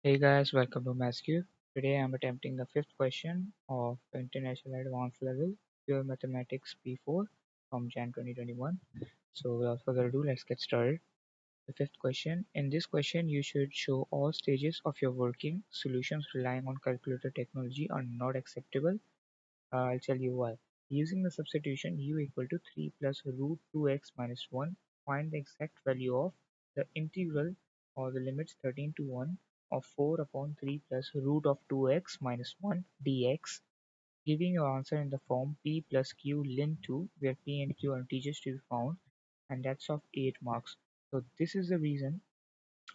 Hey guys, welcome to MathSQ. Today I am attempting the fifth question of International Advanced Level Pure Mathematics P4 from Jan 2021. So without further ado, let's get started. The fifth question. In this question, you should show all stages of your working. Solutions relying on calculator technology are not acceptable. I'll tell you why. Using the substitution u equal to 3 plus root 2x minus 1, find the exact value of the integral or the limits 13 to 1 of 4 upon 3 plus root of 2x minus 1 dx, giving your answer in the form p plus q ln 2, where p and q are integers to be found, and that's of 8 marks. So this is the reason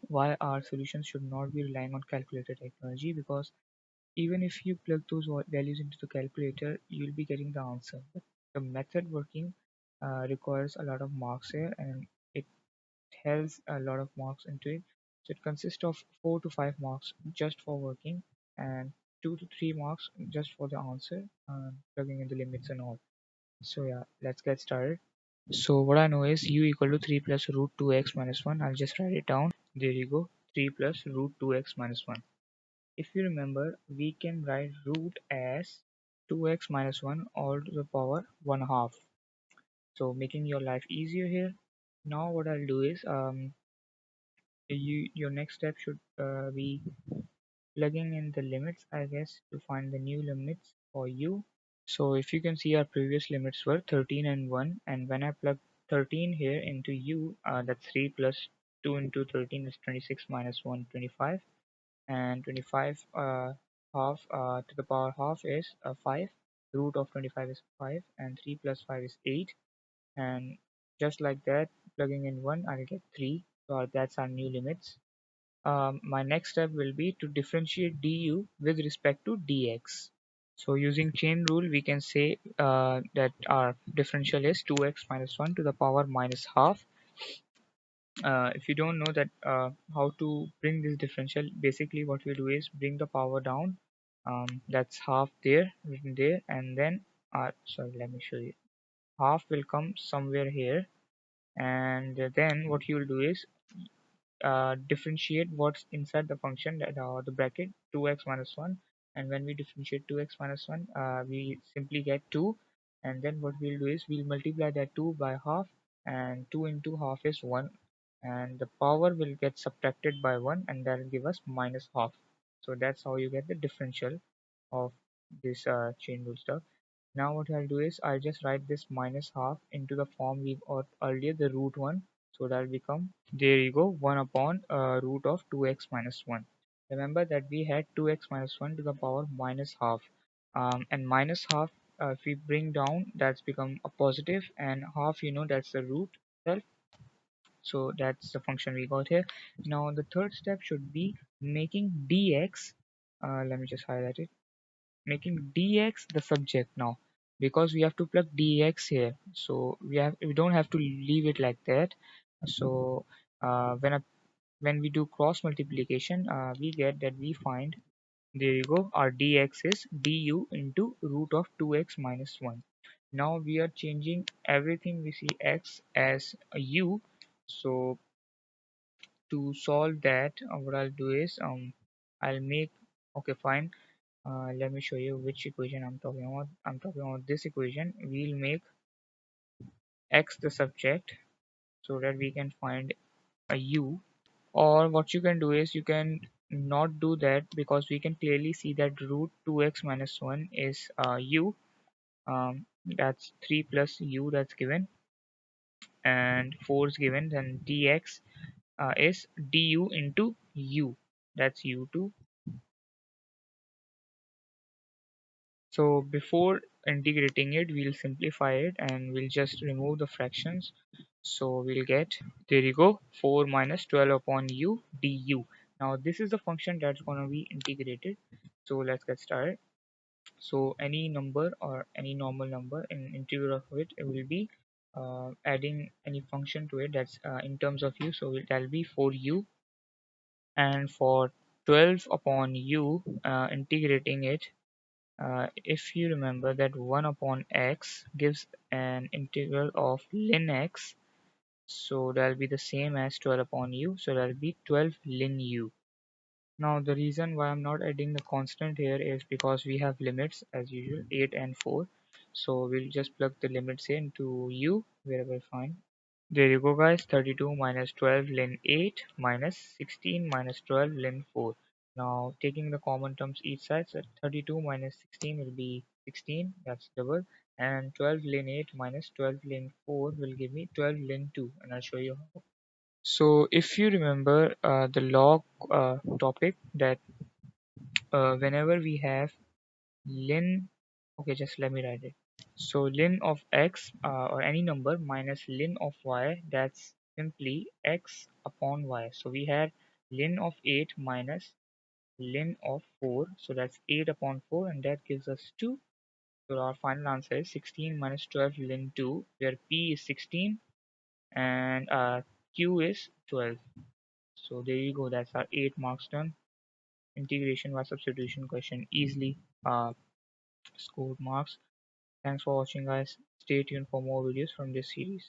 why our solutions should not be relying on calculator technology, because even if you plug those values into the calculator, you'll be getting the answer. But the method working requires a lot of marks here, and it has a lot of marks into it. So it consists of 4 to 5 marks just for working, and 2 to 3 marks just for the answer, plugging in the limits and all. So yeah, let's get started. So what I know is u equal to 3 plus root 2x minus 1. I'll just write it down. There you go. 3 plus root 2x minus 1. If you remember, we can write root as 2x minus 1 all to the power 1 half. So making your life easier here. Now what I'll do is your next step should be plugging in the limits, I guess, to find the new limits for u. So if you can see, our previous limits were 13 and 1, and when I plug 13 here into u, that's 3 plus 2 into 13 is 26 minus 1 25, and 25 half to the power half is 5. Root of 25 is 5, and 3 plus 5 is 8, and just like that, plugging in 1, I'll get 3. So that's our new limits. My next step will be to differentiate du with respect to dx. So using chain rule, we can say that our differential is 2x minus 1 to the power minus half. If you don't know that how to bring this differential, basically what we do is bring the power down. That's half there, written there, and then sorry, let me show you. Half will come somewhere here, and then what you will do is differentiate what's inside the function, that the bracket 2x minus 1, and when we differentiate 2x minus 1, we simply get 2, and then what we'll do is we'll multiply that 2 by half, and 2 into half is 1, and the power will get subtracted by 1, and that will give us minus half. So that's how you get the differential of this chain rule stuff. Now what I'll do is I'll just write this minus half into the form we got earlier, the root 1. So that'll become, there you go, 1 upon root of 2x minus 1. Remember that we had 2x minus 1 to the power minus half, and minus half, if we bring down, that's become a positive, and half, that's the root itself. So that's the function we got here. Now the third step should be making dx, let me just highlight it, making dx the subject now, because we have to plug dx here, so we don't have to leave it like that. So when we do cross multiplication, we get that we find, there you go, our dx is du into root of 2x minus 1. Now we are changing everything we see x as a u. So to solve that, what I'll do is I'll make, okay, fine, let me show you which equation I'm talking about. I'm talking about this equation. We'll make x the subject so that we can find a u. Or what you can do is you can not do that, because we can clearly see that root 2x minus 1 is u. That's 3 plus u that's given, and 4 is given. Then dx is du into u, that's u2. So before integrating it, we'll simplify it and we'll just remove the fractions. So we'll get, there you go, 4 minus 12 upon u du. Now this is the function that's going to be integrated. So let's get started. So any number or any normal number in integral of it, it will be adding any function to it that's in terms of u. So that'll be 4u, and for 12 upon u, integrating it, if you remember that 1 upon x gives an integral of ln x, so that'll be the same as 12 upon u, so that'll be 12 ln u. Now the reason why I'm not adding the constant here is because we have limits as usual, 8 and 4. So we'll just plug the limits into u wherever fine. There you go guys, 32 minus 12 ln 8 minus 16 minus 12 ln 4. Now taking the common terms each side, so 32 minus 16 will be 16, that's double, and 12 ln 8 minus 12 ln 4 will give me 12 ln 2, and I'll show you how. So if you remember the log topic, that whenever we have ln, okay, just let me write it. So ln of x or any number minus ln of y, that's simply x upon y. So we had ln of 8 minus ln of 4, so that's 8 upon 4, and that gives us 2. So our final answer is 16 minus 12 ln 2, where p is 16 and q is 12. So there you go, that's our 8 marks done. Integration by substitution question easily scored marks. Thanks for watching guys. Stay tuned for more videos from this series.